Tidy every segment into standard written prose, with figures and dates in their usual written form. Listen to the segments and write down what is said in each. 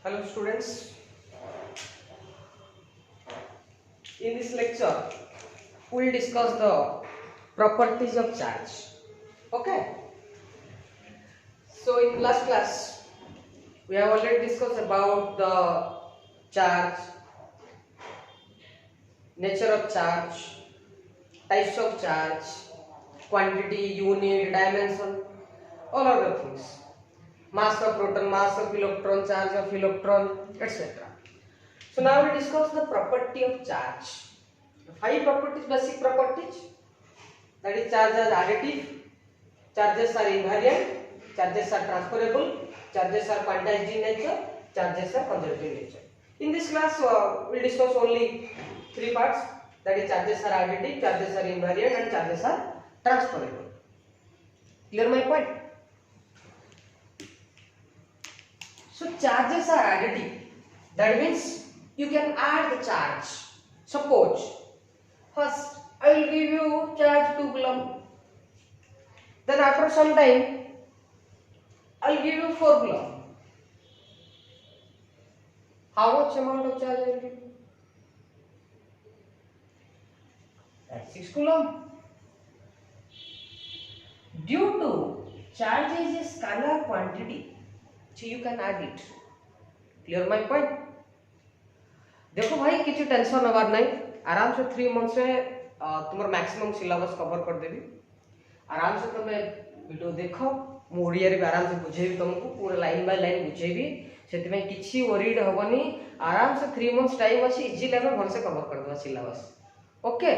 Hello students, in this lecture we will discuss the properties of charge. Okay, so in last class we have already discussed about the charge, nature of charge, types of charge, quantity, unit, dimension, all other things, mass of proton, mass of electron, charge of electron, etc. So now we discuss the property of charge. Five properties, basic properties. That is, charges are additive, charges are invariant, charges are transferable, charges are quantized in nature, charges are conserved in nature. In this class, we will discuss only three parts. That is, charges are additive, charges are invariant, and charges are transferable. Clear my point? So charges are additive. That means you can add the charge. Suppose first I will give you charge 2 coulomb. Then after some time I will give you 4 coulomb. How much amount of charge I will give you? That's 6 coulomb. Due to charge is a scalar quantity, so you can add it. Clear my point? देखो भाई किसी tension हबार नहीं, आराम से 3 month से तुम्हार maximum syllabus cover कर देबी। आराम से तुम वीडियो देखो, मु ओडिया रे आराम से बुझेबी, तुमको पूरा लाइन बाय लाइन बुझेबी, सेति में किछि वरीड होबनी। आराम से 3 मंथ्स टाइम अछि, इजी लेवल भल से कवर कर देबा syllabus. Okay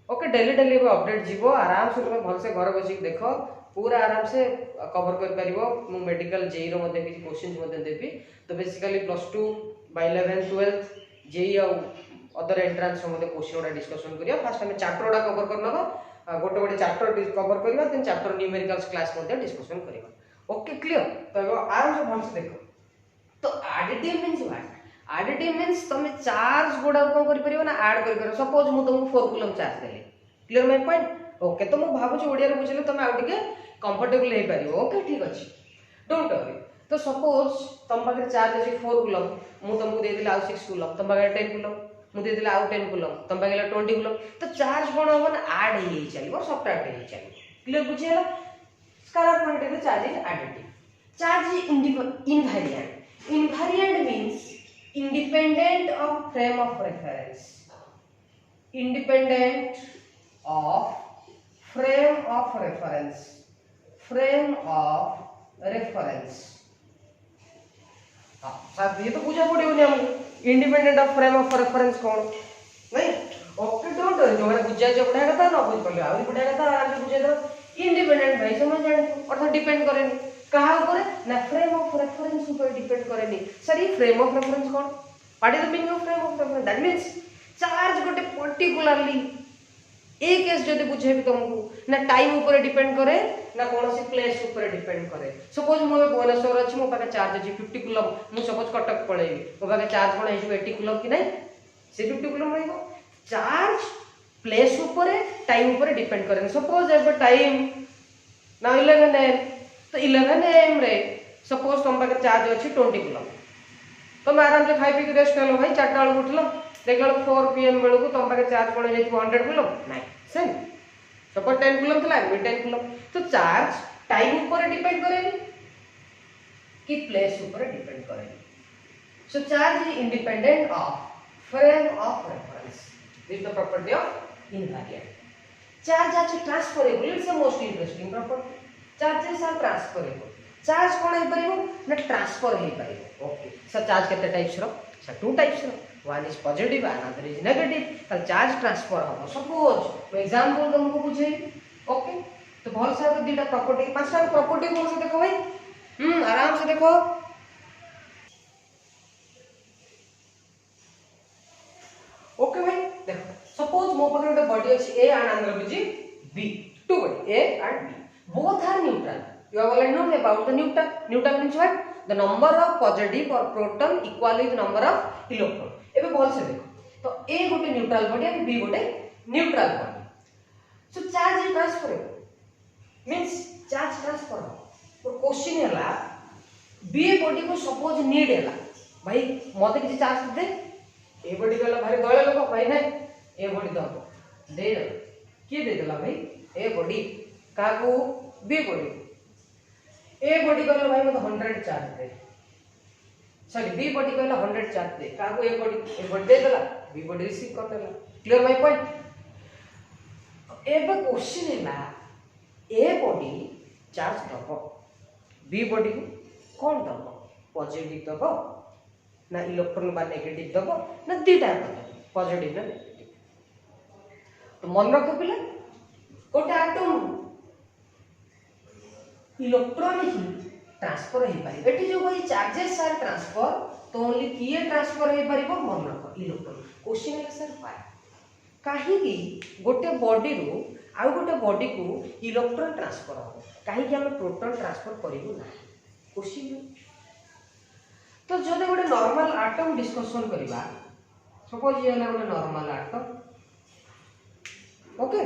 okay, daily daily update जीवो, आराम से तुम भल से घर बसी देखो, पूरा आराम से कवर कर परिबो। मु मेडिकल जेई रो मध्ये किछि क्वेश्चन मध्ये देबी। तो बेसिकली +2 बाय 11 12 जेई और अदर एंट्रेंस मध्ये क्वेश्चन उडा डिस्कशन करिया। फर्स्ट हम चैप्टर उडा कवर करनबा, गोटे गोटे चैप्टर कवर करिया, देन चैप्टर न्यूमेरिकल्स क्लास मध्ये डिस्कशन करिया। Okay clear? तो आराम से भल से देखो। तो additive means what? Additive means तुम चार्ज गुडा को करि परिबो ना, ऐड करि परिबो। सपोज मु तुमको 4 coulomb charge Delhi. Clear my point? Okay, तो मु भाबु छी ओडिया रे बुझिले तुम आ टिके कंफर्टेबल हे परिबो। ओके ठीक अछि, डोंट वरी। तो सपोज तुम पाखे चार्ज अछि 4 कूलम, मु तुमको दे दिला 6 कूलम, तुम पाखे 10 कूलम, मु दे दिला 10 कूलम, तुम पाखे 20 कूलम। तो चार्ज कोन होबो ना, ऐड हे चलिबो, सब्ट्रैक्ट हे चलिबो। क्लियर बुझियला? Scalar quantity charge is additive. Charge is invariant. Invariant means independent of frame of reference. Independent of frame of reference. Frame of reference. हाँ, ये तो पूछा पड़ी होनी हमको। Independent of frame of reference कौन? नहीं? ओके डोंट वरी, जो मैंने बुझा जो पढ़ाया था ना, बुझ पड़ गया। अभी पढ़ाया था, आराम से बुझे तो इंडिपेंडेंट भाई समझ जाए, अर्थात डिपेंड करेनी कहा ऊपर ना, फ्रेम ऑफ रेफरेंस ऊपर डिपेंड करेनी। सर ये फ्रेम ऑफ रेफरेंस कौन? What is the meaning of frame of reference? That means charge गोटे पर्टिकुलरली ए केस जदि बुझेबी तुमको ना, टाइम ऊपर डिपेंड करे ना कोनोसी प्लेस ऊपर डिपेंड करे। सपोज मु भुवनेश्वर अछि, मो पाके चार्ज अछि 50 कूलम, मु सपोज कटक पळेबी, मो पाके चार्ज कोन है 80 कूलम कि नहीं, से 50 कूलम रहइबो। चार्ज प्लेस ऊपर टाइम ऊपर डिपेंड करे। सपोज एबे टाइम ना 11 am, तो 11 am रे सपोज तुम पाके चार्ज अछि 20 कूलम, तुम आराम से खाई पी के रेस्ट कर लो भाई। 4टा बेल उठलो, देखलो 4 pm बेलू को तुम पाके चार्ज कोन है 100 कूलम नहीं, सेम सपोज 10 कूलम थला, 10 कूलम। तो चार्ज टाइम ऊपर डिपेंड करेनी कि प्लेस ऊपर डिपेंड करेनी। So charge is independent of frame of reference. This is the property of invariant. Charge आछि transferable, it's a most interesting property. Charges are transferable. Charge कोन हे परिबो ना, ट्रांसफर हे परिबो। ओके सर, चार्ज केते टाइप्स रो? सर 2 टाइप्स रो, one is positive, another is negative. तो चार्ज ट्रांसफर हो। सपोज एग्जांपल तुमको बुझे। ओके, तो भल से दुटा प्रॉपर्टी, पांचटा प्रॉपर्टी कोन से देखो भाई, आराम से देखो। ओके भाई देखो, सपोज मो पाखे गोटे बॉडी अछि A and another body B, two body A and B, both are neutral. You have already known about the neutral. Neutral means what? The number of positive or proton equal with number of electron. एबे बोल से देखो, तो A गोटे neutral body और B गोटे neutral body. So charge transferable means charge transfer. और question हैला B बॉडी को सपोज नीड हैला भाई मते किसी चार्ज दे ए बॉडी कहला भारी दळे लोक भाई ना ए बॉडी दब दे किए दे देला भाई ए बॉडी काकू बी बॉडी ए बॉडी कहला भाई मते 100 चार्ज दे सॉरी बी बॉडी कहला 100 charge they Kaku a body दे देला बी बॉडी रिसीव कर देला क्लियर माय पॉइंट एबे क्वेश्चन हैला ए बॉडी चार्ज दब बी बॉडी कौन दब पॉजिटिव दब ना इलेक्ट्रॉन बा नेगेटिव दब ना दीटा पॉजिटिव ना नेगेटिव तो मन रख पिला गोटे एटम इलेक्ट्रॉन ही ट्रांसफर हो पारे एटी जो भाई चार्जेस आर ट्रांसफर तो ओनली किए ट्रांसफर हो पारिबो मन रख इलेक्ट्रॉन क्वेश्चन है सर व्हाई काहे गोटे बॉडी रो आउ गोटे बॉडी को इलेक्ट्रॉन ट्रांसफर हो काहे हम प्रोटॉन ट्रांसफर करिवो ना क्वेश्चन तो जदि गोटे नॉर्मल एटम डिस्कशन करबा सपोज ये होला गोटे नॉर्मल एटम ओके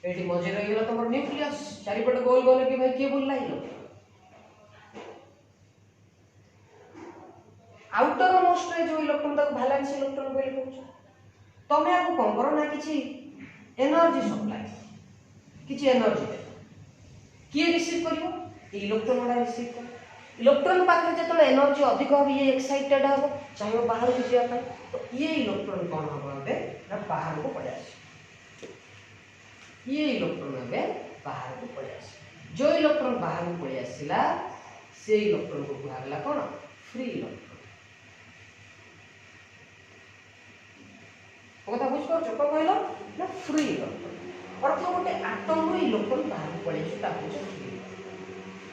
एटी मजे रही गला तमर न्यूक्लियस चारिपट गोल गोल कि भाई के बोलला हिलो आउटर मोस्ट रे जो इलेक्ट्रॉन तक वैलेंस इलेक्ट्रॉन बोल कहछ तमे आको कोन करो ना किछि एनर्जी सप्लाई किछि एनर्जी दे किए रिसीव करिवो इलेक्ट्रॉन वाला रिसीव कर इलेक्ट्रॉन पाखे जतले एनर्जी अधिक हो ये एक्साइटेड हो चाहे बाहर को जिया पाए तो ये इलेक्ट्रॉन कोन हो बे ना बाहर को पड़े आसे ये इलेक्ट्रॉन बे बाहर को पड़े आसे जो इलेक्ट्रॉन बाहर को पड़े आसिला से इलेक्ट्रॉन को कहला कोन फ्री इलेक्ट्रॉन কথা বুঝ পারছো কোন কইলো না ফ্রি ইলেক্ট্রন অর্থ গোটে আটম रो ইলেক্ট্রন বাহার পড়েছে তা বুঝ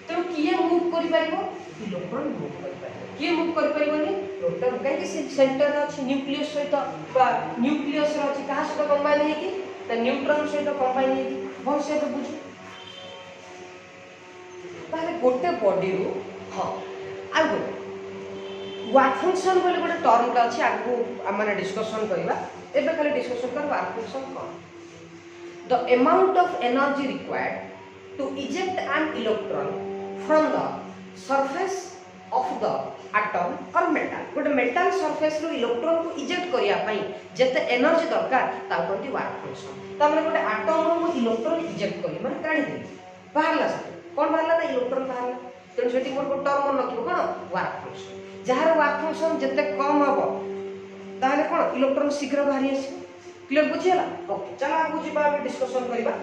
तो किए मूव करि पाइबो इलेक्ट्रॉन मूव करि पाइबो किए मूव करि पाइबोनी प्रोटॉन काहे कि सेंटर अछि न्यूक्लियस सहित बा न्यूक्लियस रो अछि काहा सहित कंबाइन हे कि त न्यूट्रॉन सहित कंबाइन हे कि बहुत से तो बुझ ताले गोटे बॉडी रो हां आ गो वर्क फंक्शन बोले गोटे टर्म का अछि आगु माने डिस्कशन करबा एबे खाली डिस्कशन कर वर्क फंक्शन कोन the amount of energy required to eject an electron from the surface of the atom और मेटल गोटे मेटल सरफेस रो इलेक्ट्रॉन को इजेक्ट करिया पई जते एनर्जी दरकार ता कोंती वर्क फंक्शन त माने गोटे एटम रो इलेक्ट्रॉन इजेक्ट करी माने काढी दे बाहरला कोन बाहरला ना इलेक्ट्रॉन बाहरला तेन सेठी मोर को टर्म नथिबो कोन वर्क फंक्शन जहार वर्क फंक्शन जते कम हबो ताले कोन इलेक्ट्रॉन शीघ्र बाहरी आसी क्लियर बुझियला ओके चला आगु जिबा डिस्कशन करिबा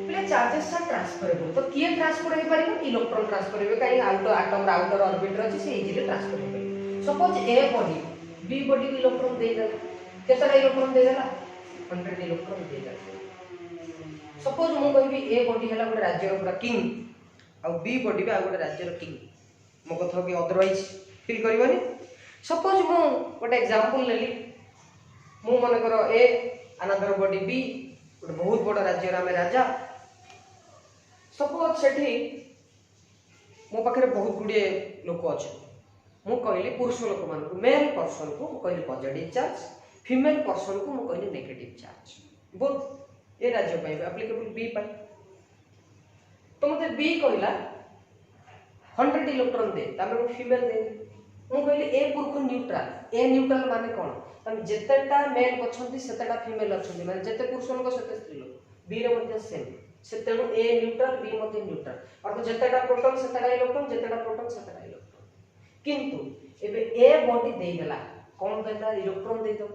प्ले चार्जेस आर ट्रांसफरेबल तो किए ट्रांसफर हे परिबो इलेक्ट्रॉन ट्रांसफर हे काई आउटर एटम रा आउटर ऑर्बिट अछि से इजीली ट्रांसफर हे परिबो suppose A body B body को इलेक्ट्रॉन दे देला केतरा इलेक्ट्रॉन दे देला 100 इलेक्ट्रॉन दे देला सपोज मु कहबी ए बॉडी हला गोटे राज्य रो पूरा किंग आ बी बॉडी बा गोटे राज्य रो किंग मो कथा कि अदरवाइज फील करबनी सपोज मु गोटे एग्जांपल लेली मु मन करो ए अनदर बॉडी बी गोटे बहुत बड़ राज्य रा में राजा सपोज सेठी मो पाखे बहुत गुड़े लोक अच्छे मु कहली पुरुष लोक मान मेल पर्सन को कहली पॉजिटिव चार्ज फीमेल पर्सन को मु कहली नेगेटिव चार्ज बोथ ए राज्य पाई एप्लीकेबल बी पाई तो मते बी कहला 100 इलेक्ट्रॉन दे तामे फीमेल दे मु कहली ए पुरको न्यूट्रल ए न्यूट्रल माने कोन तम जेतेटा मेल अछंती सेतेटा फीमेल अछंती माने जेते पुरुष लोक सेते स्त्री लोक बी रे मध्ये सेम सेतेनु ए न्यूट्रल बी मध्ये न्यूट्रल अर्थ जेतेटा प्रोटॉन सेतेटा इलेक्ट्रॉन जेतेटा प्रोटॉन सेतेटा इलेक्ट्रॉन किंतु एबे ए बॉडी देई गेला कोन देला इलेक्ट्रॉन दे दो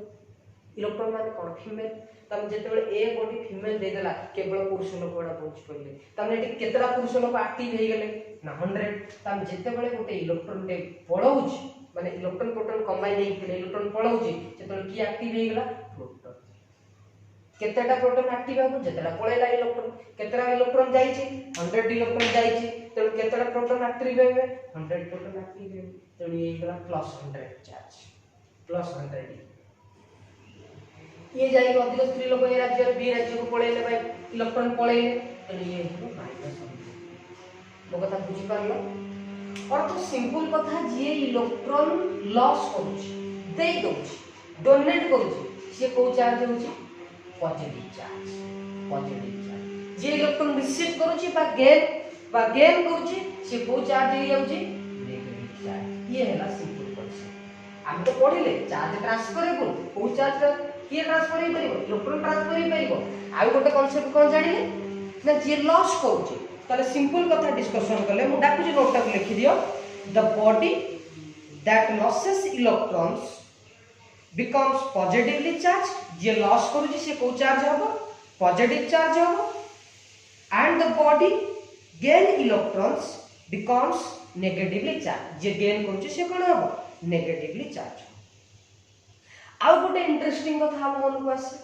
इलेक्ट्रॉन माने कोन फीमेल तम जेतेबे ए बॉडी फीमेल दे देला केवल पुरुष लोक बडा पहुंच पड़ले तमने एटी केतरा पुरुष लोक एक्टिव हे गेले ना 100 तम जेतेबे गोटे इलेक्ट्रॉन दे पळौछ माने इलेक्ट्रॉन प्रोटॉन कंबाइन हे गेले इलेक्ट्रॉन पळौछ जेतेबे की एक्टिव हे गेला प्रोटॉन केतेटा प्रोटॉन एक्टिव हो जेतेटा पळेला इलेक्ट्रॉन केतेटा इलेक्ट्रॉन जाईची 100 इलेक्ट्रॉन जाईची त केतेटा प्रोटॉन एक्टिव हेबे 100 प्रोटॉन एक्टिव हेबे त ये गेला +100 चार्ज +100 ये जाई अधिक स्त्री लोक ए राज्य बी राज्य को पळेले भाई इलेक्ट्रॉन पळेले त ये माइनस मो कथा बुझी पारलो और तो सिंपल कथा जे इलेक्ट्रॉन लॉस करूची दे दोची डोनेट करूची से को चार्ज होची पॉजिटिव चार्ज जे इलेक्ट्रॉन रिसीव करूची बा गेन बा गेन करूची से को चार्ज हे जाउची नेगेटिव चार्ज। ये हैला सिंपल कांसेप्ट। हम तो पढिले चार्ज ट्रांसफरेबल को चार्ज किए ट्रांसफर हे परिबो इलेक्ट्रॉन ट्रांसफर हे परिबो। आ गोटे कांसेप्ट कोन जानिले ना जे लॉस करूची ताले सिंपल कथा डिस्कशन करले मु डाकुची नोट टा लिखि दियो the body that losses electrons becomes positively charged J loss करूची से को चार्ज हबो पॉजिटिव चार्ज हबो and the body gain electrons becomes negatively charged J gain करूची से कोन हबो नेगेटिवली चार्ज। आउ गोटे इंटरेस्टिंग कथा हम मन को आसे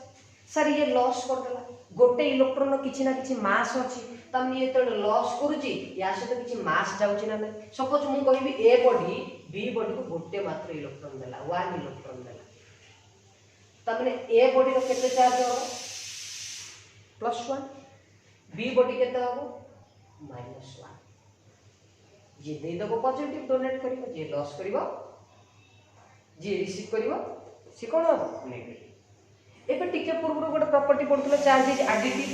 सर ये लॉस कर देला गोटे इलेक्ट्रॉन किछि ना किछि मास अछि तमने ये तो लॉस करूची या से तो किछि मास जाउची ना नै सपोज मु कहिबी ए बॉडी बी बॉडी को गोटे मात्र इलेक्ट्रॉन देला 1 इलेक्ट्रॉन देला तमने ए बॉडी रो केते चार्ज हो +1 बी बॉडी केते हो -1 जे दे दबो पॉजिटिव डोनेट करिवो जे लॉस करिवो जे रिसीव करिवो से कोन हो नेगेटिव। एबे टिके पूर्व गोटे प्रॉपर्टी पडथले चार्ज इज एडिटिव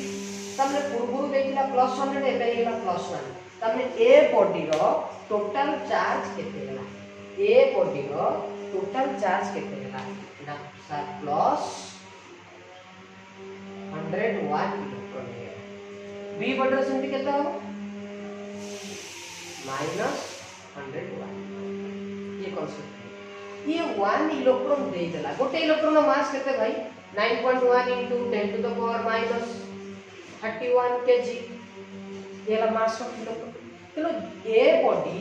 तमने पूर्व देथिला +100 एबे हेला +1 तमने ए बॉडी रो टोटल चार्ज केते हेला ए बॉडी रो टोटल चार्ज केते हेला ना सर प्लस 101 इलेक्ट्रॉन है बी बॉडी सेंटी केते हो -101 ये कांसेप्ट ये 1 इलेक्ट्रॉन दे देला गोटे इलेक्ट्रॉन मास केते भाई 9.1 into 10 to the power minus 31 kg ये ला मास ऑफ इलेक्ट्रॉन तेनो ए बॉडी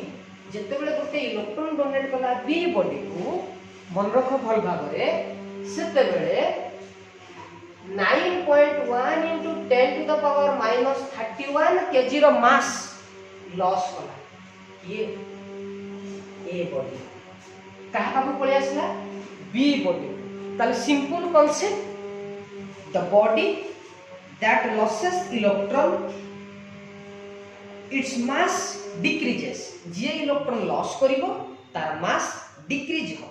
जते बेले गोटे इलेक्ट्रॉन डोनेट कला बी बॉडी को मन रख भल भाग रे सेते बेले 9.1 into 10 to the power minus 31 kg रो मास लॉस कला ये ए बॉडी कहा बाबू पळे आसला बी बॉडी ताले simple concept the body that loses electron its mass decreases जे इलेक्ट्रॉन लॉस करिवो तार मास डिक्रीज हो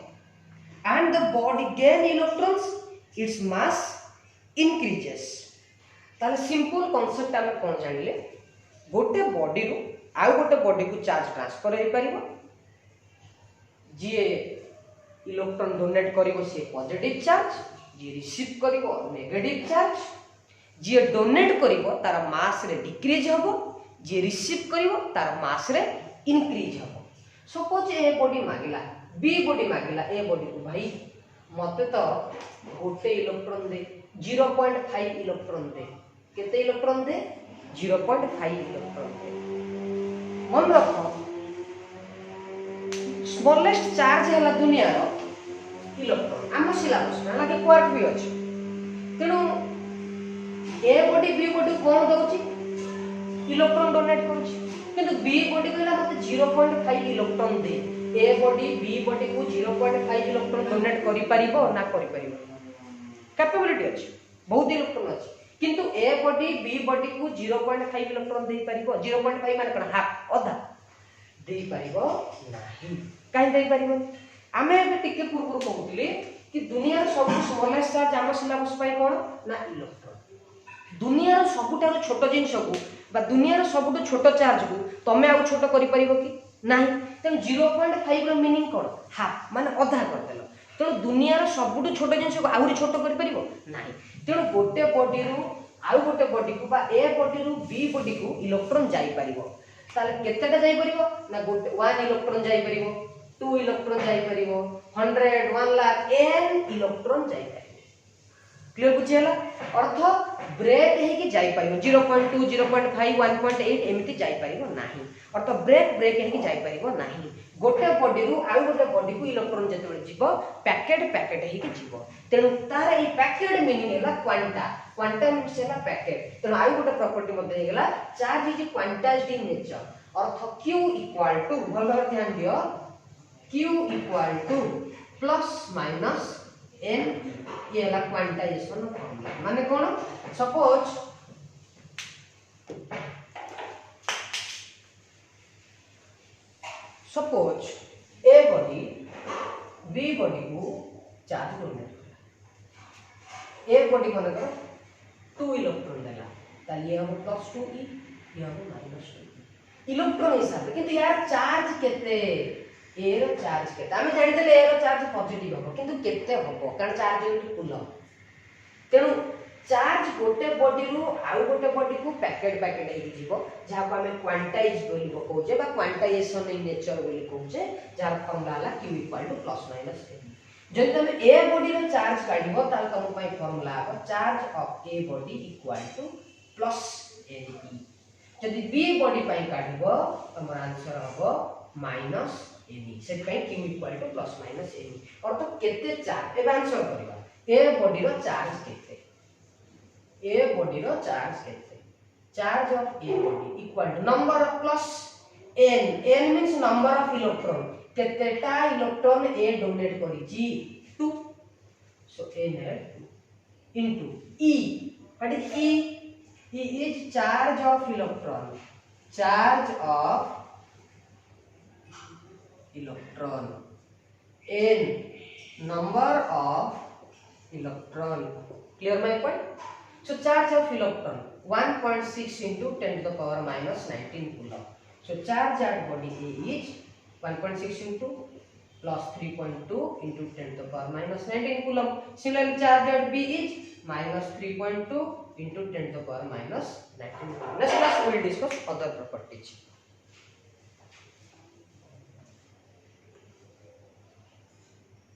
and the body gain electrons its mass increases ताले सिंपल कांसेप्ट हम कोन जानिले गोटे बॉडी रो आ गोटे बॉडी को चार्ज ट्रांसफर हे परिबो जे इलेक्ट्रॉन डोनेट करिवो से पॉजिटिव चार्ज जे रिसीव करिवो नेगेटिव चार्ज जे डोनेट करिवो तार मास रे डिक्रीज होबो जे रिसीव करिवो तार मास रे इंक्रीज होबो। सपोज ए बॉडी मागिला बी बॉडी मागिला ए बॉडी को भाई मते तो गोटे इलेक्ट्रॉन दे 0.5 इलेक्ट्रॉन दे केते इलेक्ट्रॉन दे 0.5 इलेक्ट्रॉन दे मन रखो स्मॉलेस्ट चार्ज है दुनिया रो इलेक्ट्रॉन आम सिलेबस ना लागे क्वार्क भी अछि तेनु ए बॉडी बी बॉडी कोन दउची इलेक्ट्रॉन डोनेट करूची किंतु बी बॉडी कहला मते 0.5 इलेक्ट्रॉन दे ए बॉडी बी बॉडी को 0.5 इलेक्ट्रॉन डोनेट करि परिबो ना करि परिबो कैपेबिलिटी अछि बहुत इलेक्ट्रॉन अछि किंतु ए बॉडी बी बॉडी को 0.5 इलेक्ट्रॉन दे परिबो 0.5 माने कोन हाफ आधा दे परिबो नाही काहे दे परिबो आमे एबे टिके पूर्व कहउतले कि दुनिया रो सब स्मॉलेस्ट चार्ज आम सिलेबस पाई कोन ना इलेक्ट्रॉन दुनिया रो सबुटारो छोटो जिंस को बा दुनिया रो सबुटो छोटो चार्ज को तमे आ छोटो करि परिबो कि नाही तेन 0.5 रो मीनिंग कोन हाफ माने आधा कर देलो तेणु दुनिया रो सबुटो छोटो जिंस को आउरी छोटो करि परिबो नाही तेणु गोटे बॉडी रो आउ गोटे बॉडी को बा ए बॉडी रो बी बॉडी को इलेक्ट्रॉन जाई परिबो ताले केतेटा जाई परिबो ना गोटे 1 इलेक्ट्रॉन जाई परिबो 2 इलेक्ट्रॉन जाई परिबो 100 1 लाख n इलेक्ट्रॉन जाई परिबो क्लियर बुझेला अर्थ ब्रेक हे कि जाई परिबो 0.2 0.5 1.8 एमिति जाई परिबो नाही अर्थ ब्रेक हे कि जाई परिबो नाही गोटे बॉडी रो आउ गोटे बॉडी को इलेक्ट्रॉन जते जीवो पैकेट हे कि जीवो तेनु तार ए पैकेट मीनिंग हैला क्वांटा मीन्स हैला पैकेट तेनु आउ गोटे प्रॉपर्टी मध्ये हे गेला charge is quantised in nature अर्थ q इक्वल टू भल भाव ध्यान दियो q equal to plus minus n ये हैला क्वांटाइजेशन फॉर्मूला माने कोन suppose A body B body को चार्ज डोनेट करा ए बॉडी माने को 2 इलेक्ट्रॉन देला ताली हम +2e ये हम -2e इलेक्ट्रॉन हिसाब से किंतु यार चार्ज केते ए रो चार्ज केते आमे जानि देले ए रो चार्ज पॉजिटिव हो किंतु केते हो कारण चार्ज होती कूलम तेनु चार्ज गोटे बॉडी रु आउ गोटे बॉडी को पैकेट पैकेट हे जीवो जहा को हमें क्वांटाइज बोली कहउजे बा क्वांटाइजेशन इन नेचर बोली कहउजे जार फॉर्मूला ला q + माइनस a जदि तुम ए बॉडी रो चार्ज काढिबो ताल तुम पई फार्मूला हो charge of A body = plus A जदि बी बॉडी पई काढिबो हमर आंसर हो माइनस ए बी से पई q = प्लस माइनस ए और तो केते चार्ज ए आंसर करबा ए बॉडी रो चार्ज केते ए बॉडी रो चार्ज केते charge of A body = number of plus n means number of electron केतेटा इलेक्ट्रॉन ए डोनेट करिची 2 सो n है 2 into e what is e is charge of electron n number of electron clear my point so charge of electron 1.6 into 10 to the power minus 19 coulomb so charge at body A is 1.6 into plus 3.2 into 10 to the power minus 19 coulomb similarly charge at B is minus 3.2 into 10 to the power minus 19 coulomb next class we will discuss other properties.